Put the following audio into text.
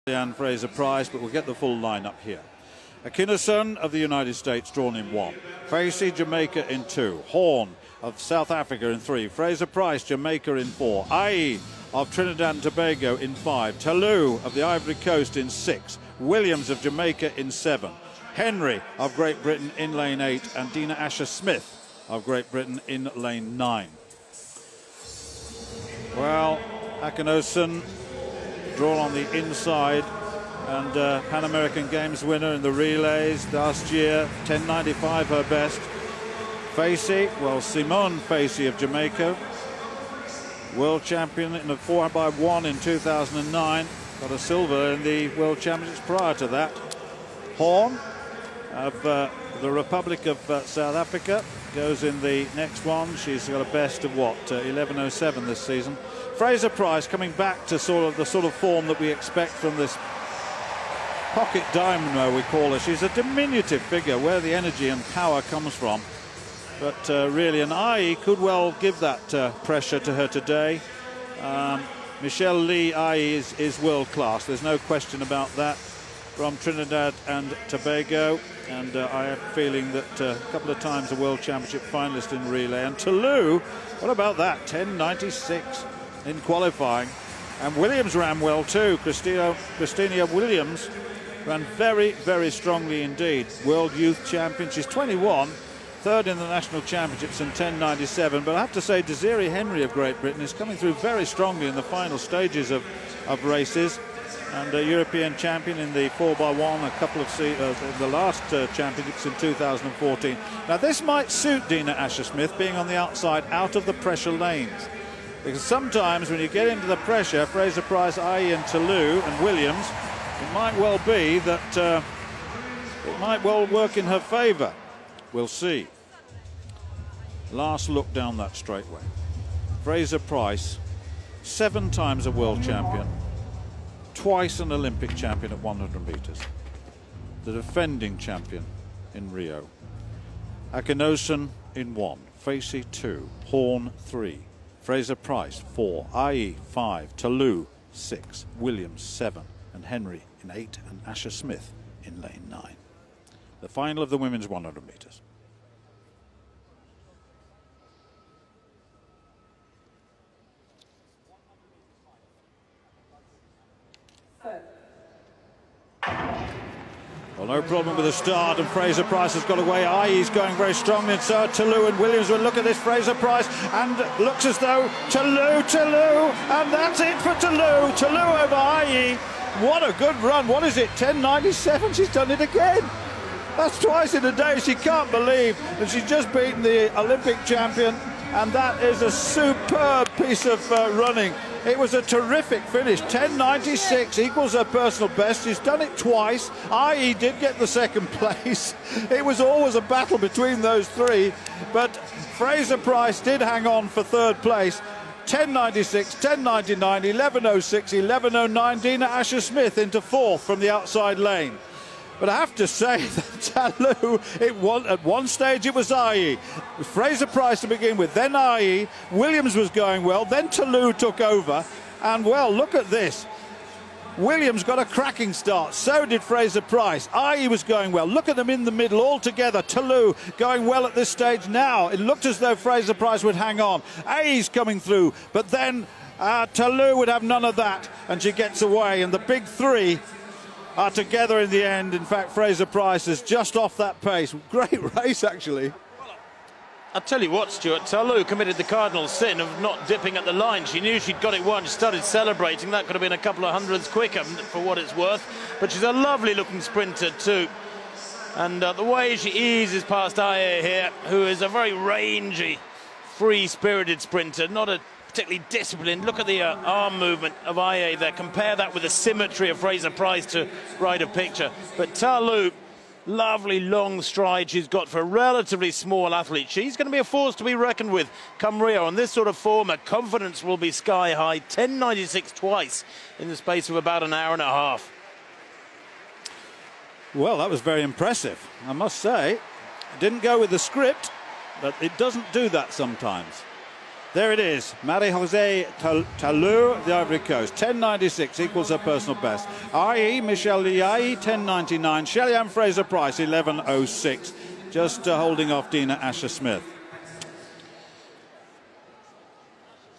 and Frazer Pryce, but we'll get the full lineup here. Akinosun of the United States drawn in 1. Facey, Jamaica in 2. Horn of South Africa in 3. Frazer Pryce, Jamaica in 4. Aye of Trinidad and Tobago in 5. LOU of the Ivory Coast in 6. Williams of Jamaica in 7. Henry of Great Britain in lane 8. And Dina Asher-Smith of Great Britain in lane 9. Well, Akinosun drawn on the inside, and Pan American Games winner in the relays last year, 10.95 her best. Facey, well, Simone Facey of Jamaica, world champion in the 4x1 in 2009, got a silver in the World Championships prior to that. Horn of the Republic of South Africa goes in the next one. She's got a best of what, 11.07 this season. Frazer Pryce coming back to the sort of form that we expect from this pocket dynamo, we call her. She's a diminutive figure, where the energy and power comes from. But really, an IE could well give that pressure to her today. Michelle Lee IE is world class. There's no question about that. From Trinidad and Tobago, and I have a feeling that a couple of times a World Championship finalist in relay. And LOU, what about that? 10.96 in qualifying. And Williams ran well too. Christina Williams ran very, very strongly indeed. World Youth Champion. She's 21, third in the National Championships in 10.97. But I have to say, Desiree Henry of Great Britain is coming through very strongly in the final stages of races. And a European champion in the 4x1 a couple of the last championships in 2014. Now this might suit Dina Asher-Smith, being on the outside, out of the pressure lanes, because sometimes when you get into the pressure, Frazer Pryce, IE and LOU and Williams, it might well be that it might well work in her favour. We'll see. Last look down that straightaway. Frazer Pryce, 7 times a world champion, twice an Olympic champion at 100 metres, the defending champion in Rio. Akinosun in 1, Facey 2, Horn 3, Frazer Pryce 4, IE 5, LOU 6, Williams 7, and Henry in 8, and Asher-Smith in lane 9. The final of the women's 100 metres. Well, no problem with the start, and Frazer Pryce has got away. IE's going very strongly, and so LOU and Williams. Will look at this, Frazer Pryce, and looks as though LOU, and that's it for LOU over IE. What a good run. What is it, 10.97? She's done it again. That's twice in a day. She can't believe that she's just beaten the Olympic champion, and that is a superb piece of running. It was a terrific finish. 10.96 equals her personal best. She's done it twice. IE did get the second place. It was always a battle between those three, but Frazer Pryce did hang on for third place. 10.96, 10.99, 11.06, 11.09. Dina Asher-Smith into fourth from the outside lane. But I have to say that LOU, at one stage it was IE. Frazer Pryce to begin with, then IE. Williams was going well, then LOU took over. And well, look at this. Williams got a cracking start, so did Frazer Pryce. IE was going well. Look at them in the middle all together. LOU going well at this stage now. It looked as though Frazer Pryce would hang on. IE's coming through, but then LOU would have none of that, and she gets away. And the big three are together in the end. In fact, Frazer Pryce is just off that pace. Great race, actually. I'll tell you what, Stuart, LOU committed the cardinal sin of not dipping at the line. She knew she'd got it once, started celebrating. That could have been a couple of hundreds quicker for what it's worth. But she's a lovely looking sprinter too. And the way she eases past IE here, who is a very rangy, free-spirited sprinter, not a particularly disciplined. Look at the arm movement of IE there. Compare that with the symmetry of Frazer Pryce to write a picture. But LOU, lovely long stride she's got for a relatively small athlete. She's going to be a force to be reckoned with come Rio. On this sort of form, her confidence will be sky high. 10.96 twice in the space of about an hour and a half. Well, that was very impressive, I must say. Didn't go with the script, but it doesn't do that sometimes. There it is, Marie Josée LOU, the Ivory Coast, 10.96 equals her personal best. I.E. Michelle Liai, 10.99. Shelly-Ann Frazer Pryce, 11.06, just holding off Dina Asher-Smith.